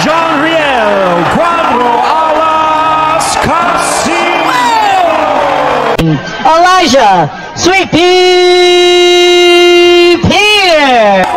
John Riel Cuadro Alas Casimero. Elijah Sweet Pea Pierre.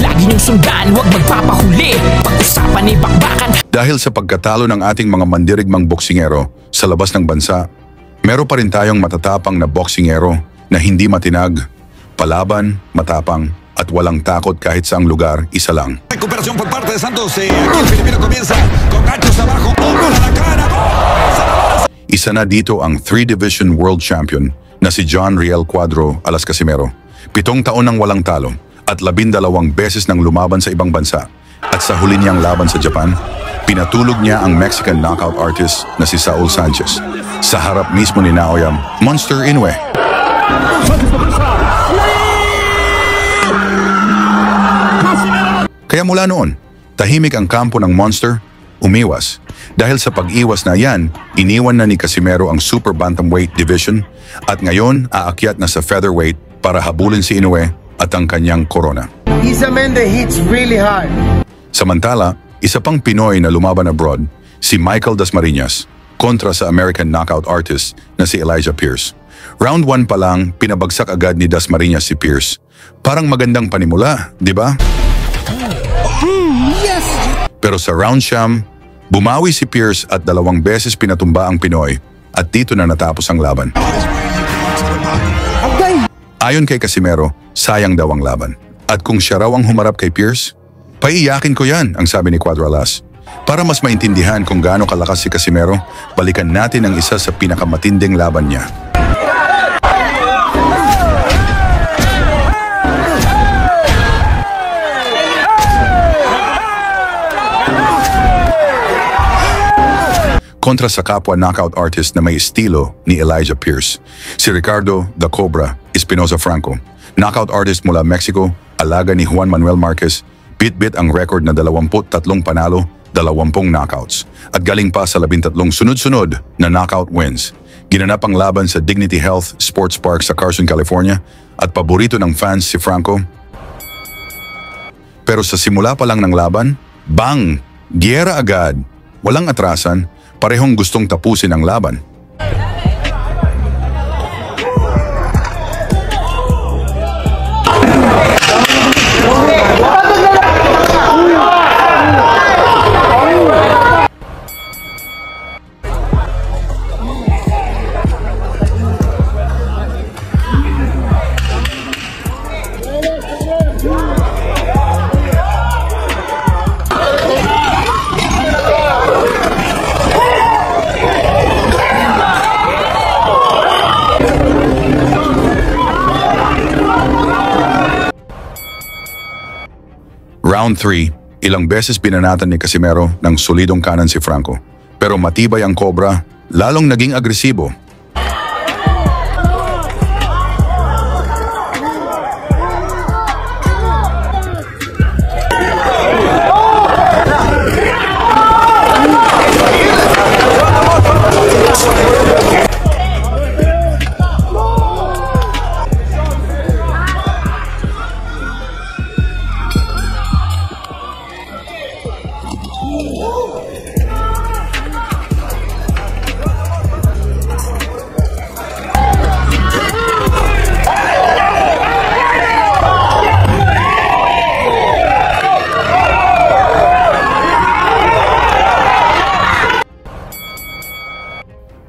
Lagi niyong sundan, huwag magpapahuli. Pag-usapan ay bakbakan. Dahil sa pagkatalo ng ating mga mandirigmang boksingero sa labas ng bansa, meron pa rin tayong matatapang na boksingero na hindi matinag, palaban, matapang, at walang takot kahit saang lugar, isa lang. Recuperación por parte de Santos. Aquí el Filipino comienza con ganchos abajo, hombro a la cara. Isa na dito ang 3-division world champion na si John Riel Cuadro Alas Casimero. 7 taon nang walang talo at 12 beses nang lumaban sa ibang bansa. At sa huli niyang laban sa Japan, pinatulog niya ang Mexican knockout artist na si Saul Sanchez sa harap mismo ni Naoya Monster Inoue. Kaya mula noon, tahimik ang kampo ng Monster, umiwas. Dahil sa pag-iwas na yan, iniwan na ni Casimero ang super bantamweight division at ngayon aakyat na sa featherweight para habulin si Inoue at ang kanyang korona. He's a man that hits really hard. Samantala, isa pang Pinoy na lumaban abroad, si Michael Dasmariñas, kontra sa American knockout artist na si Elijah Pierce. Round 1 pa lang, pinabagsak agad ni Dasmariñas si Pierce. Parang magandang panimula, di ba? Yes! Pero sa round siyam, bumawi si Pierce at 2 beses pinatumba ang Pinoy at dito na natapos ang laban. Ayon kay Casimero, sayang daw ang laban. At kung siya raw ang humarap kay Pierce, paiyakin ko yan, ang sabi ni Cuadro Alas. Para mas maintindihan kung gaano kalakas si Casimero, balikan natin ang isa sa pinakamatinding laban niya. Kontra sa kapwa knockout artist na may estilo ni Elijah Pierce, si Ricardo the Cobra Espinosa Franco. Knockout artist mula Mexico, alaga ni Juan Manuel Marquez, bit-bit ang record na 23 panalo, 20 knockouts. At galing pa sa 13 sunod-sunod na knockout wins. Ginanap ang laban sa Dignity Health Sports Park sa Carson, California at paborito ng fans si Franco. Pero sa simula pa lang ng laban, bang! Giyera agad! Walang atrasan, parehong gustong tapusin ang laban. Round 3, ilang beses binanatan ni Casimero ng solidong kanan si Franco. Pero matibay ang Cobra, lalong naging agresibo.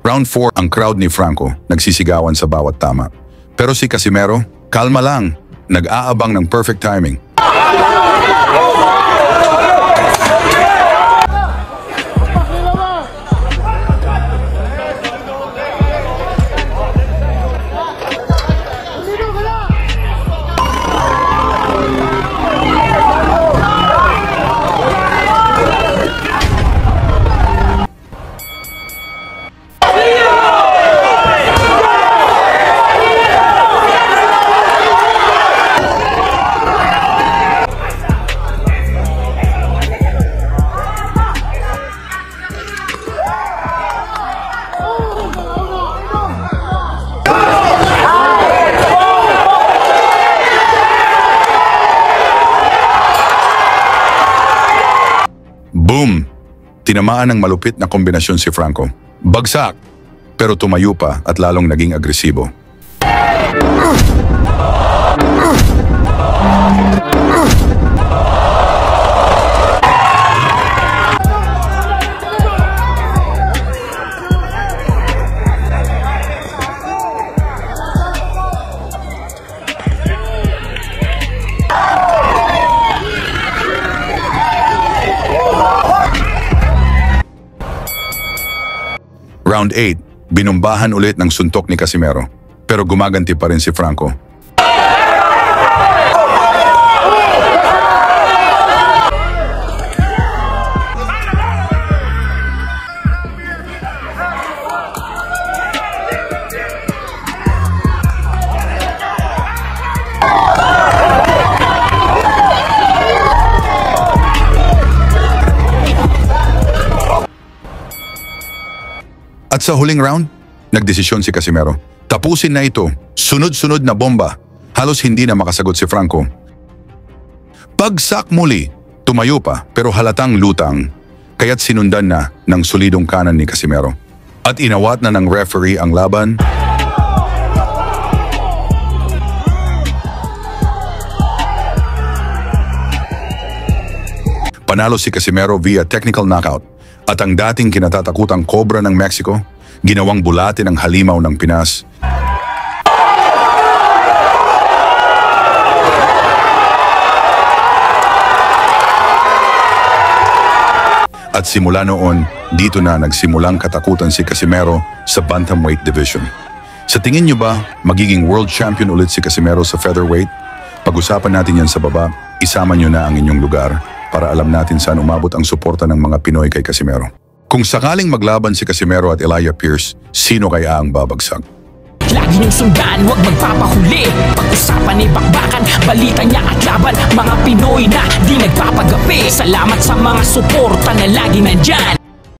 Round 4, ang crowd ni Franco nagsisigawan sa bawat tama. Pero si Casimero, kalma lang, nag-aabang ng perfect timing. Boom! Tinamaan ng malupit na kombinasyon si Franco. Bagsak! Pero tumayo pa at lalong naging agresibo. Round 8, binumbahan ulit ng suntok ni Casimero. Pero gumaganti pa rin si Franco. At sa huling round, nagdesisyon si Casimero. Tapusin na ito, sunod-sunod na bomba. Halos hindi na makasagot si Franco. Bagsak muli, tumayo pa pero halatang lutang. Kaya't sinundan na ng solidong kanan ni Casimero. At inawat na ng referee ang laban. Panalo si Casimero via technical knockout. At ang dating kinatatakutang Cobra ng Mexico, ginawang bulate ng halimaw ng Pinas. At simula noon, dito na nagsimulang katakutan si Casimero sa bantamweight division. Sa tingin nyo ba, magiging world champion ulit si Casimero sa featherweight? Pag-usapan natin yan sa baba, isama nyo na ang inyong lugar para alam natin saan umabot ang suporta ng mga Pinoy kay Casimero. Kung sakaling maglaban si Casimero at Elijah Pierce, sino kaya ang babagsak? Lagi niyong sundan, huwag magpapahuli. Pag-usapan ay bakbakan, balita niya at laban. Mga Pinoy na di nagpapagapi. Salamat sa mga suporta na lagi nandyan.